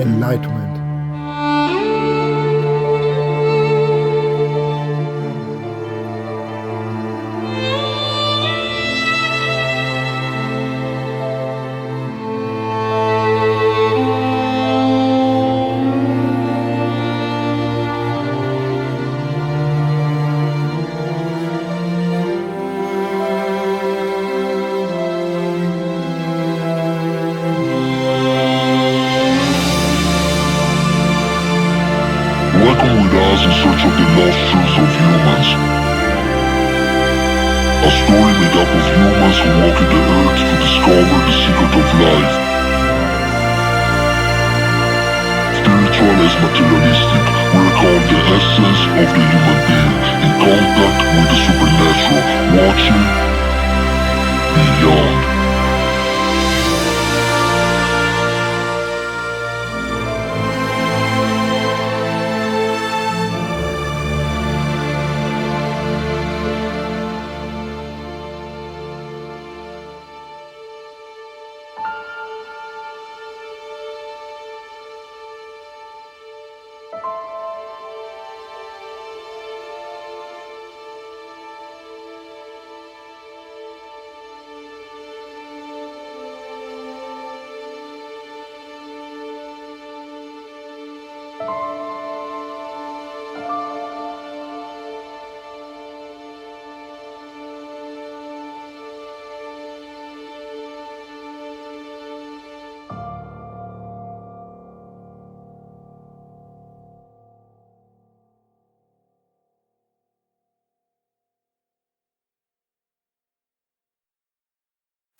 Enlightenment. Welcome with us in search of the lost truth of humans. A story made up of humans who walk the earth to discover the secret of life. Spiritual as materialistic, we recall the essence of the human being in contact with the supernatural, watching beyond.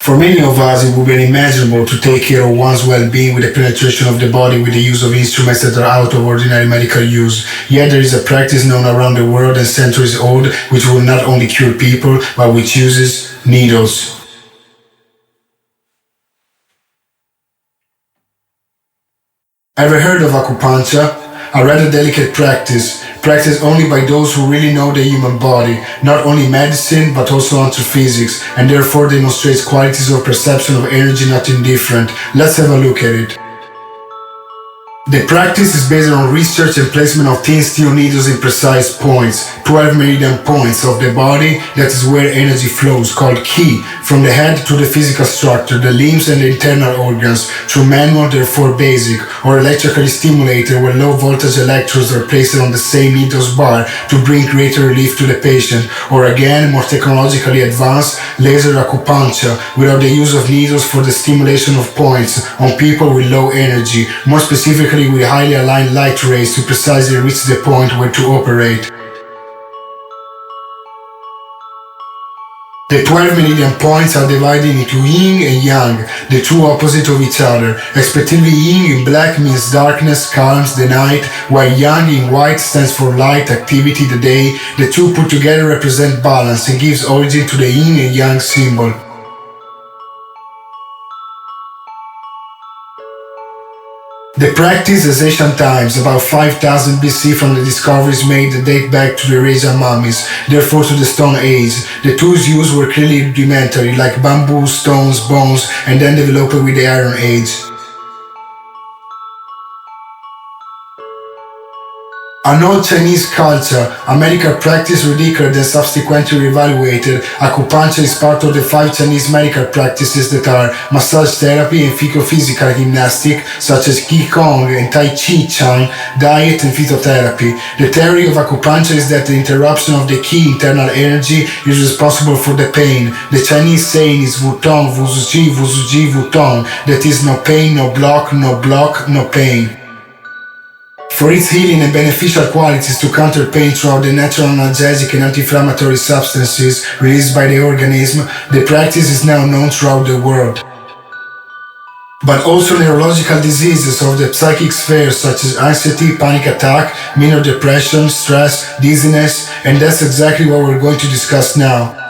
For many of us, it would be unimaginable to take care of one's well-being with the penetration of the body with the use of instruments that are out of ordinary medical use. Yet there is a practice known around the world and centuries old which will not only cure people, but which uses needles. Ever heard of acupuncture? A rather delicate practice, practiced only by those who really know the human body, not only medicine but also astrophysics, and therefore demonstrates qualities of perception of energy not indifferent. Let's have a look at it. The practice is based on research and placement of thin steel needles in precise points, 12 meridian points of the body, that is where energy flows, called ki, from the head to the physical structure, the limbs and the internal organs, through manual, therefore basic, or electrically stimulated where low voltage electrodes are placed on the same needles bar to bring greater relief to the patient, or again, more technologically advanced, laser acupuncture, without the use of needles for the stimulation of points on people with low energy, more specifically with highly aligned light rays to precisely reach the point where to operate. The 12 meridian points are divided into yin and yang, the true opposite of each other. Respectively, yin in black means darkness, calms the night, while yang in white stands for light, activity, the day. The two put together represent balance and gives origin to the yin and yang symbol. The practice is ancient times, about 5000 BC from the discoveries made that date back to the Eurasian mummies, therefore to the Stone Age. The tools used were clearly rudimentary, like bamboo, stones, bones, and then developed with the Iron Age. An old Chinese culture, a medical practice ridiculed and subsequently reevaluated, acupuncture is part of the 5 Chinese medical practices that are massage therapy and physical gymnastic, such as Qigong and Tai Chi Chuan, diet and phytotherapy. The theory of acupuncture is that the interruption of the Qi internal energy is responsible for the pain. The Chinese saying is Wutong, Wuzuji, Wuzuji, Wutong, that is no pain, no block, no pain. For its healing and beneficial qualities to counter pain throughout the natural analgesic and anti-inflammatory substances released by the organism, the practice is now known throughout the world. But also neurological diseases of the psychic sphere such as anxiety, panic attack, minor depression, stress, dizziness, and that's exactly what we're going to discuss now.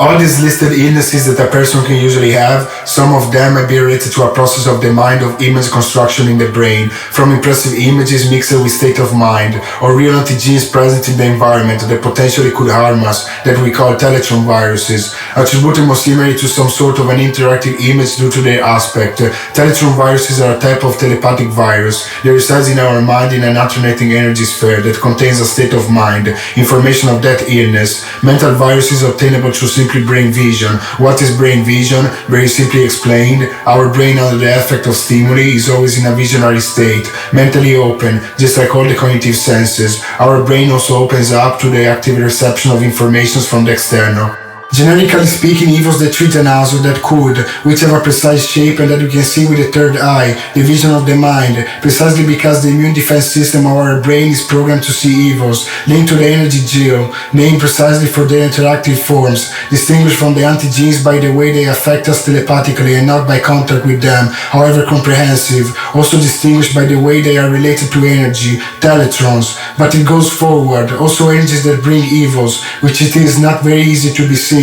All these listed illnesses that a person can usually have, some of them may be related to a process of the mind of image construction in the brain, from impressive images mixed with state of mind, or real antigens present in the environment that potentially could harm us, that we call teletron viruses, attributed more similarly to some sort of an interactive image due to their aspect. Teletron viruses are a type of telepathic virus. They reside in our mind in an alternating energy sphere that contains a state of mind, information of that illness. Mental viruses obtainable through brain vision. What is brain vision? Very simply explained, our brain under the effect of stimuli is always in a visionary state, mentally open, just like all the cognitive senses. Our brain also opens up to the active reception of information from the external. Generically speaking, evils that threaten us or that could, which have a precise shape and that we can see with the third eye, the vision of the mind, precisely because the immune defense system of our brain is programmed to see evils, linked to the energy gel, named precisely for their interactive forms, distinguished from the antigens by the way they affect us telepathically and not by contact with them, however comprehensive, also distinguished by the way they are related to energy, teletrons, but it goes forward, also energies that bring evils, which it is not very easy to be seen,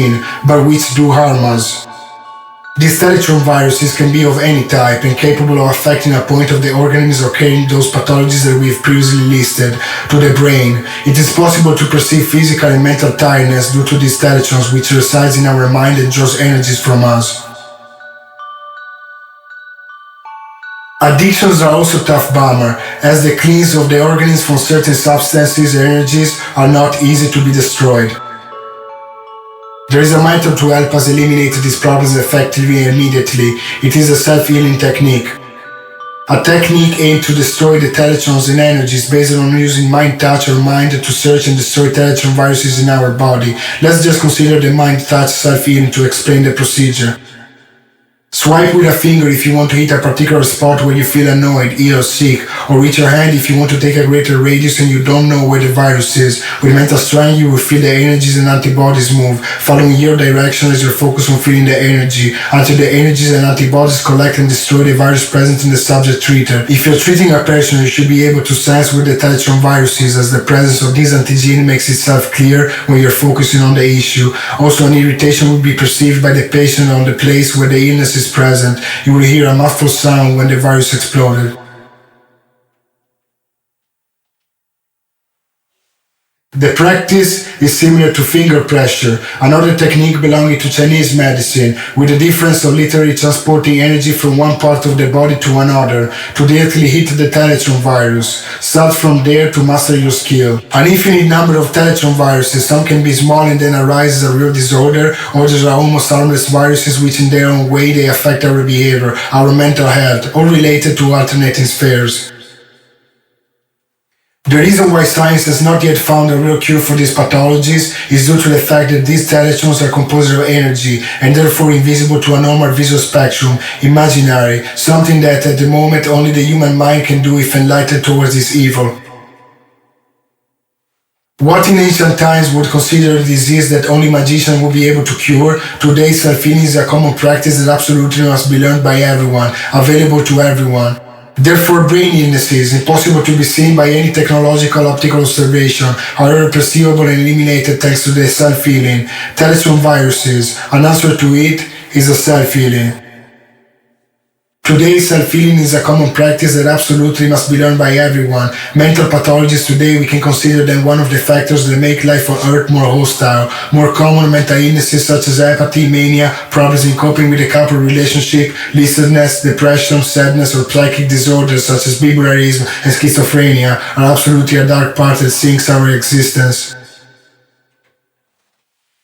but which do harm us. These teletron viruses can be of any type and capable of affecting a point of the organism or carrying those pathologies that we have previously listed to the brain. It is possible to perceive physical and mental tiredness due to these teletrons which resides in our mind and draws energies from us. Addictions are also tough bummer, as the cleanse of the organism from certain substances and energies are not easy to be destroyed. There is a method to help us eliminate these problems effectively and immediately. It is a self-healing technique. A technique aimed to destroy the teletrons and energies based on using mind touch or mind to search and destroy teletron viruses in our body. Let's just consider the mind touch self-healing to explain the procedure. Swipe with a finger if you want to hit a particular spot where you feel annoyed, ill, sick, or with your hand if you want to take a greater radius and you don't know where the virus is. With mental strength, you will feel the energies and antibodies move, following your direction as you focus on feeling the energy, until the energies and antibodies collect and destroy the virus present in the subject treated. If you're treating a person, you should be able to sense where the teletron virus is, as the presence of this antigen makes itself clear when you're focusing on the issue. Also, an irritation will be perceived by the patient on the place where the illness is present. You will hear a muffled sound when the virus exploded. The practice is similar to finger pressure, another technique belonging to Chinese medicine, with the difference of literally transporting energy from one part of the body to another to directly hit the teletron virus. Start from there to master your skill. An infinite number of teletron viruses, some can be small and then arise as a real disorder, others are almost harmless viruses which in their own way they affect our behavior, our mental health, all related to alternating spheres. The reason why science has not yet found a real cure for these pathologies is due to the fact that these teletrons are composed of energy and therefore invisible to a normal visual spectrum, imaginary, something that at the moment only the human mind can do if enlightened towards this evil. What in ancient times would consider a disease that only magicians would be able to cure, today self-healing is a common practice that absolutely must be learned by everyone, available to everyone. Therefore, brain illnesses, impossible to be seen by any technological optical observation, however perceivable and eliminated thanks to the self-healing. Teletron viruses, an answer to it is a self-healing. Today, self-healing is a common practice that absolutely must be learned by everyone. Mental pathologies today, we can consider them one of the factors that make life on Earth more hostile. More common mental illnesses such as apathy, mania, problems in coping with a couple relationship, listlessness, depression, sadness, or psychic disorders such as bipolarism and schizophrenia are absolutely a dark part that sinks our existence.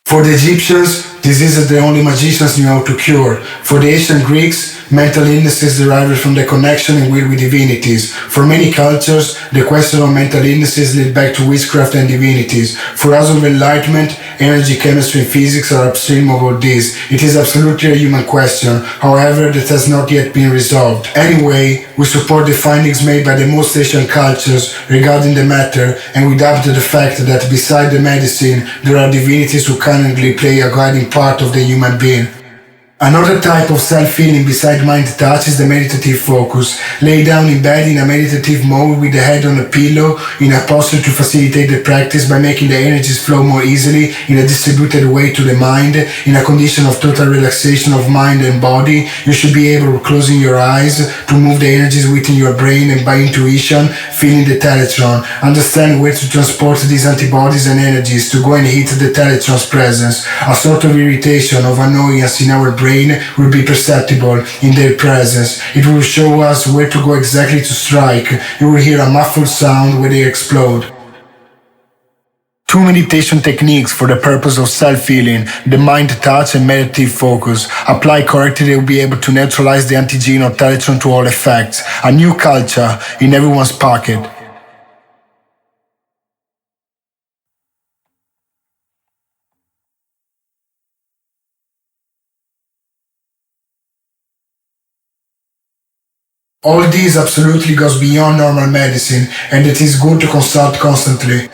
For the Egyptians, diseases that only magicians knew how to cure. For the ancient Greeks, mental illnesses derived from the connection and will with divinities. For many cultures, the question of mental illnesses led back to witchcraft and divinities. For us of Enlightenment, energy, chemistry, and physics are upstream of all this. It is absolutely a human question, however, that has not yet been resolved. Anyway, we support the findings made by the most ancient cultures regarding the matter, and we doubt the fact that beside the medicine, there are divinities who currently play a guiding part of the human being. Another type of self-healing beside mind touch is the meditative focus. Lay down in bed in a meditative mode with the head on a pillow in a posture to facilitate the practice by making the energies flow more easily in a distributed way to the mind. In a condition of total relaxation of mind and body, you should be able, closing your eyes, to move the energies within your brain and by intuition, feeling the teletron. Understand where to transport these antibodies and energies to go and hit the teletron's presence. A sort of irritation, of annoyance in our brain will be perceptible in their presence. It will show us where to go exactly to strike. You will hear a muffled sound when they explode. Two meditation techniques for the purpose of self-healing, the mind touch and meditative focus. Apply correctly, they will be able to neutralize the anti-gene or teletron to all effects. A new culture in everyone's pocket. All this absolutely goes beyond normal medicine, and it is good to consult constantly.